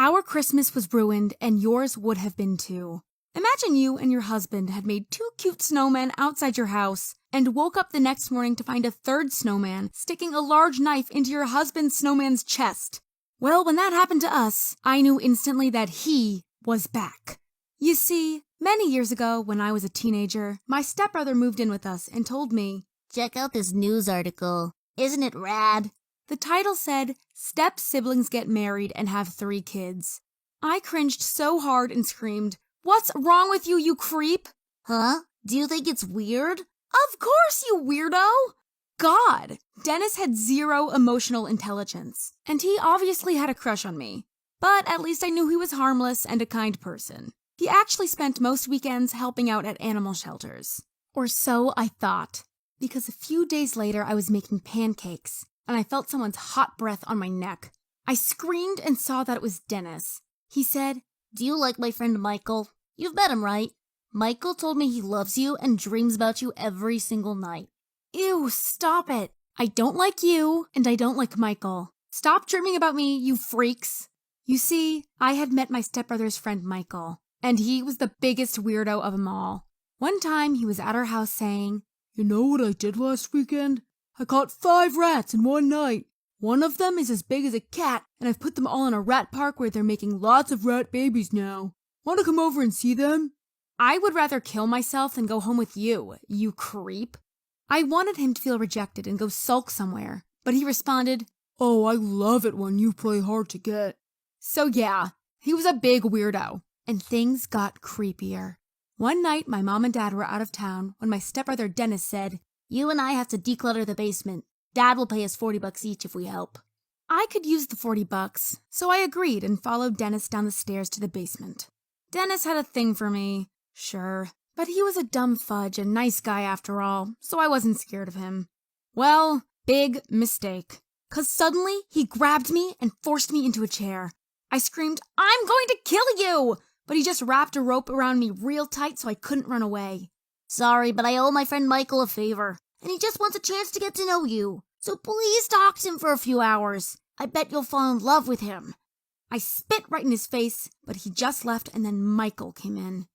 Our Christmas was ruined, and yours would have been too. Imagine you and your husband had made 2 cute snowmen outside your house and woke up the next morning to find a 3rd snowman sticking a large knife into your husband's snowman's chest. Well, when that happened to us, I knew instantly that he was back. You see, many years ago, when I was a teenager, my stepbrother moved in with us and told me, "Check out this news article. Isn't it rad?" The title said, "Step siblings get married and have 3 kids." I cringed so hard and screamed, "What's wrong with you, you creep?" Huh? Do you think it's weird? Of course, you weirdo! God, Dennis had 0 emotional intelligence, and he obviously had a crush on me. But at least I knew he was harmless and a kind person. He actually spent most weekends helping out at animal shelters. Or so I thought, because a few days later I was making pancakes, and I felt someone's hot breath on my neck. I screamed and saw that it was Dennis. He said, "Do you like my friend Michael? You've met him, right? Michael told me he loves you and dreams about you every single night." Ew, stop it. I don't like you, and I don't like Michael. Stop dreaming about me, you freaks. You see, I had met my stepbrother's friend Michael, and he was the biggest weirdo of them all. One time he was at our house saying, "You know what I did last weekend? I caught 5 rats in one night. One of them is as big as a cat, and I've put them all in a rat park where they're making lots of rat babies now. Want to come over and see them?" I would rather kill myself than go home with you, you creep. I wanted him to feel rejected and go sulk somewhere, but he responded, "Oh, I love it when you play hard to get." So yeah, he was a big weirdo, and things got creepier. One night, my mom and dad were out of town when my stepbrother Dennis said, "You and I have to declutter the basement. Dad will pay us $40 each if we help." I could use the $40, so I agreed and followed Dennis down the stairs to the basement. Dennis had a thing for me, sure, but he was a dumb fudge and nice guy after all, so I wasn't scared of him. Well, big mistake, 'cause suddenly he grabbed me and forced me into a chair. I screamed, "I'm going to kill you!" But he just wrapped a rope around me real tight so I couldn't run away. "Sorry, but I owe my friend Michael a favor, and he just wants a chance to get to know you. So please talk to him for a few hours. I bet you'll fall in love with him." I spit right in his face, but he just left and then Michael came in.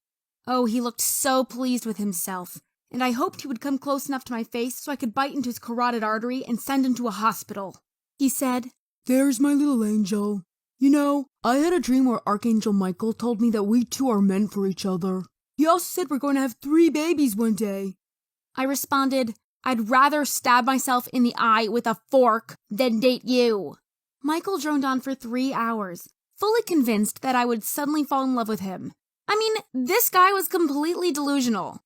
Oh, he looked so pleased with himself, and I hoped he would come close enough to my face so I could bite into his carotid artery and send him to a hospital. He said, "There's my little angel. You know, I had a dream where Archangel Michael told me that we 2 are meant for each other. He also said we're going to have 3 babies one day." I responded, "I'd rather stab myself in the eye with a fork than date you." Michael droned on for 3 hours, fully convinced that I would suddenly fall in love with him. I mean, this guy was completely delusional.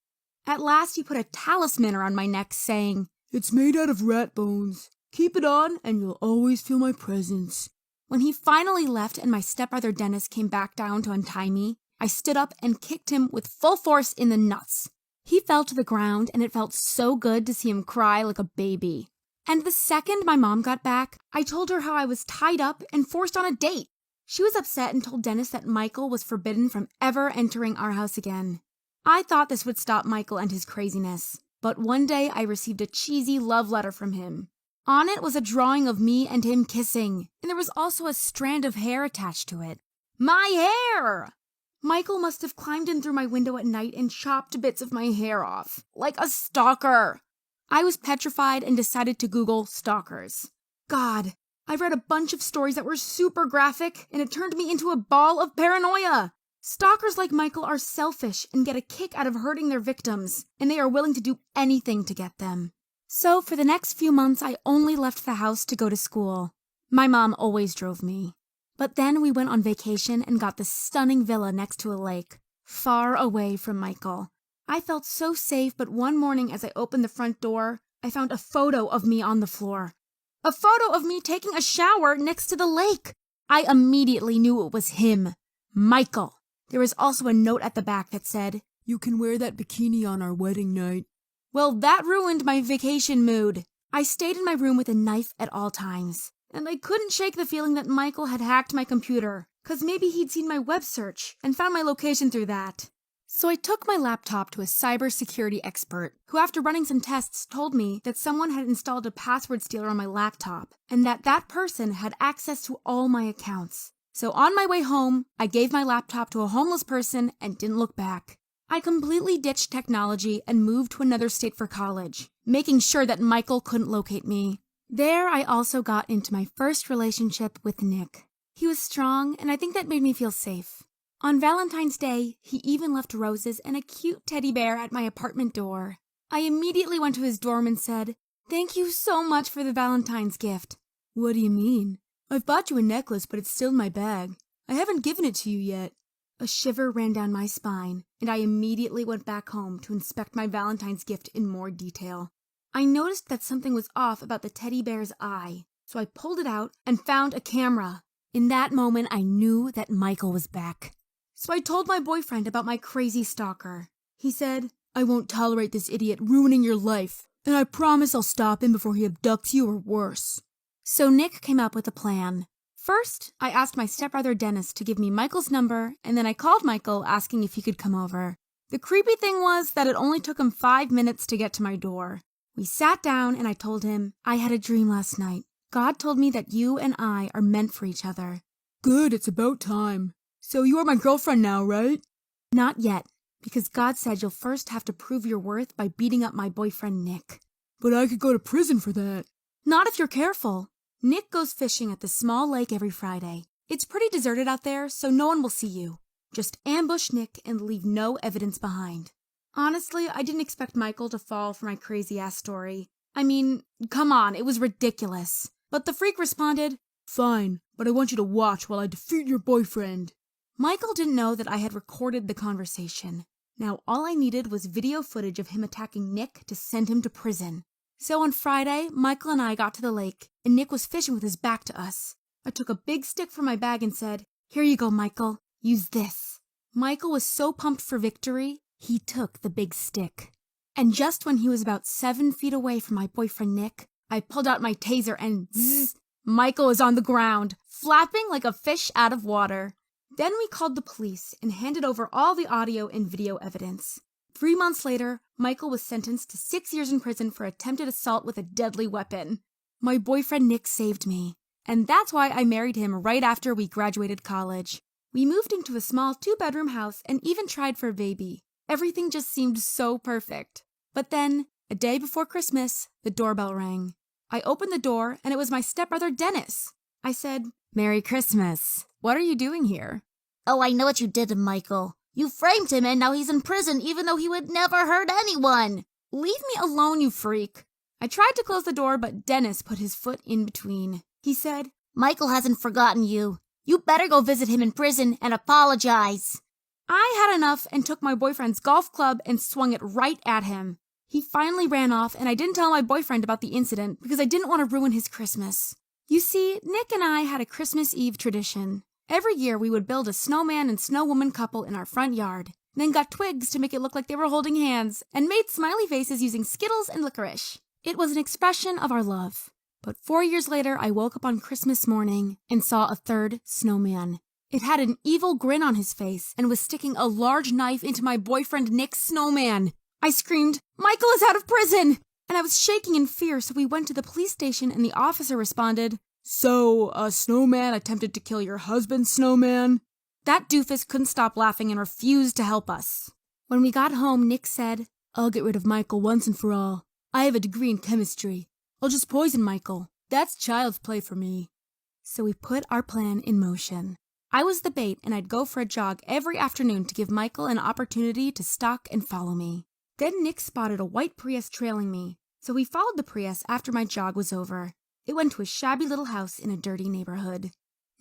At last he put a talisman around my neck saying, "It's made out of rat bones. Keep it on and you'll always feel my presence." When he finally left and my stepbrother Dennis came back down to untie me, I stood up and kicked him with full force in the nuts. He fell to the ground, and it felt so good to see him cry like a baby. And the second my mom got back, I told her how I was tied up and forced on a date. She was upset and told Dennis that Michael was forbidden from ever entering our house again. I thought this would stop Michael and his craziness, but one day I received a cheesy love letter from him. On it was a drawing of me and him kissing, and there was also a strand of hair attached to it. My hair! Michael must have climbed in through my window at night and chopped bits of my hair off, like a stalker. I was petrified and decided to Google stalkers. God, I read a bunch of stories that were super graphic, and it turned me into a ball of paranoia. Stalkers like Michael are selfish and get a kick out of hurting their victims, and they are willing to do anything to get them. So for the next few months, I only left the house to go to school. My mom always drove me. But then we went on vacation and got this stunning villa next to a lake, far away from Michael. I felt so safe, but one morning as I opened the front door, I found a photo of me on the floor. A photo of me taking a shower next to the lake. I immediately knew it was him, Michael. There was also a note at the back that said, "You can wear that bikini on our wedding night." Well, that ruined my vacation mood. I stayed in my room with a knife at all times, and I couldn't shake the feeling that Michael had hacked my computer, 'cause maybe he'd seen my web search and found my location through that. So I took my laptop to a cybersecurity expert, who after running some tests told me that someone had installed a password stealer on my laptop, and that that person had access to all my accounts. So on my way home, I gave my laptop to a homeless person and didn't look back. I completely ditched technology and moved to another state for college, making sure that Michael couldn't locate me. There, I also got into my first relationship with Nick. He was strong, and I think that made me feel safe. On Valentine's Day, he even left roses and a cute teddy bear at my apartment door. I immediately went to his dorm and said, "Thank you so much for the Valentine's gift." "What do you mean? I've bought you a necklace, but it's still in my bag. I haven't given it to you yet." A shiver ran down my spine, and I immediately went back home to inspect my Valentine's gift in more detail. I noticed that something was off about the teddy bear's eye, so I pulled it out and found a camera. In that moment, I knew that Michael was back. So I told my boyfriend about my crazy stalker. He said, "I won't tolerate this idiot ruining your life, and I promise I'll stop him before he abducts you or worse." So Nick came up with a plan. First, I asked my stepbrother Dennis to give me Michael's number, and then I called Michael asking if he could come over. The creepy thing was that it only took him 5 minutes to get to my door. We sat down and I told him, "I had a dream last night. God told me that you and I are meant for each other." "Good, it's about time. So you are my girlfriend now, right?" "Not yet, because God said you'll first have to prove your worth by beating up my boyfriend Nick." "But I could go to prison for that." "Not if you're careful. Nick goes fishing at the small lake every Friday. It's pretty deserted out there, so no one will see you. Just ambush Nick and leave no evidence behind." Honestly, I didn't expect Michael to fall for my crazy-ass story. I mean, come on, it was ridiculous. But the freak responded, "Fine, but I want you to watch while I defeat your boyfriend." Michael didn't know that I had recorded the conversation. Now all I needed was video footage of him attacking Nick to send him to prison. So on Friday, Michael and I got to the lake, and Nick was fishing with his back to us. I took a big stick from my bag and said, "Here you go, Michael. Use this." Michael was so pumped for victory, he took the big stick. And just when he was about 7 feet away from my boyfriend Nick, I pulled out my taser and zzz, Michael was on the ground, flapping like a fish out of water. Then we called the police and handed over all the audio and video evidence. 3 months later, Michael was sentenced to 6 years in prison for attempted assault with a deadly weapon. My boyfriend Nick saved me, and that's why I married him right after we graduated college. We moved into a small 2-bedroom house and even tried for a baby. Everything just seemed so perfect. But then, a day before Christmas, the doorbell rang. I opened the door, and it was my stepbrother Dennis. I said, "Merry Christmas. What are you doing here?" "Oh, I know what you did to Michael. You framed him and now he's in prison even though he would never hurt anyone." "Leave me alone, you freak." I tried to close the door, but Dennis put his foot in between. He said, "Michael hasn't forgotten you. You better go visit him in prison and apologize." I had enough and took my boyfriend's golf club and swung it right at him. He finally ran off, and I didn't tell my boyfriend about the incident because I didn't want to ruin his Christmas. You see, Nick and I had a Christmas Eve tradition. Every year we would build a snowman and snowwoman couple in our front yard, then got twigs to make it look like they were holding hands, and made smiley faces using Skittles and licorice. It was an expression of our love. But 4 years later, I woke up on Christmas morning and saw a third snowman. It had an evil grin on his face and was sticking a large knife into my boyfriend Nick's snowman. I screamed, "Michael is out of prison!" And I was shaking in fear, so we went to the police station and the officer responded, "So, a snowman attempted to kill your husband's snowman?" That doofus couldn't stop laughing and refused to help us. When we got home, Nick said, "I'll get rid of Michael once and for all. I have a degree in chemistry. I'll just poison Michael. That's child's play for me." So we put our plan in motion. I was the bait, and I'd go for a jog every afternoon to give Michael an opportunity to stalk and follow me. Then Nick spotted a white Prius trailing me, so we followed the Prius after my jog was over. It went to a shabby little house in a dirty neighborhood.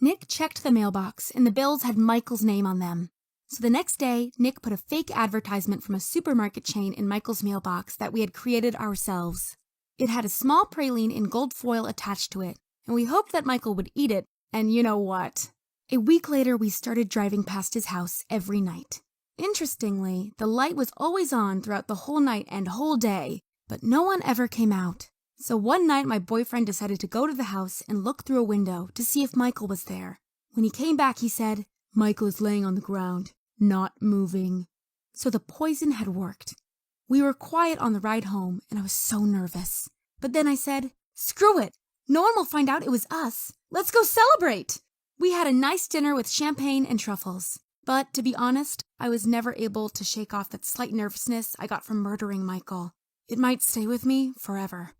Nick checked the mailbox, and the bills had Michael's name on them. So the next day, Nick put a fake advertisement from a supermarket chain in Michael's mailbox that we had created ourselves. It had a small praline in gold foil attached to it, and we hoped that Michael would eat it, and you know what? A week later, we started driving past his house every night. Interestingly, the light was always on throughout the whole night and whole day, but no one ever came out. So one night, my boyfriend decided to go to the house and look through a window to see if Michael was there. When he came back, he said, "Michael is laying on the ground, not moving." So the poison had worked. We were quiet on the ride home, and I was so nervous. But then I said, "Screw it. No one will find out it was us. Let's go celebrate." We had a nice dinner with champagne and truffles. But, to be honest, I was never able to shake off that slight nervousness I got from murdering Michael. It might stay with me forever.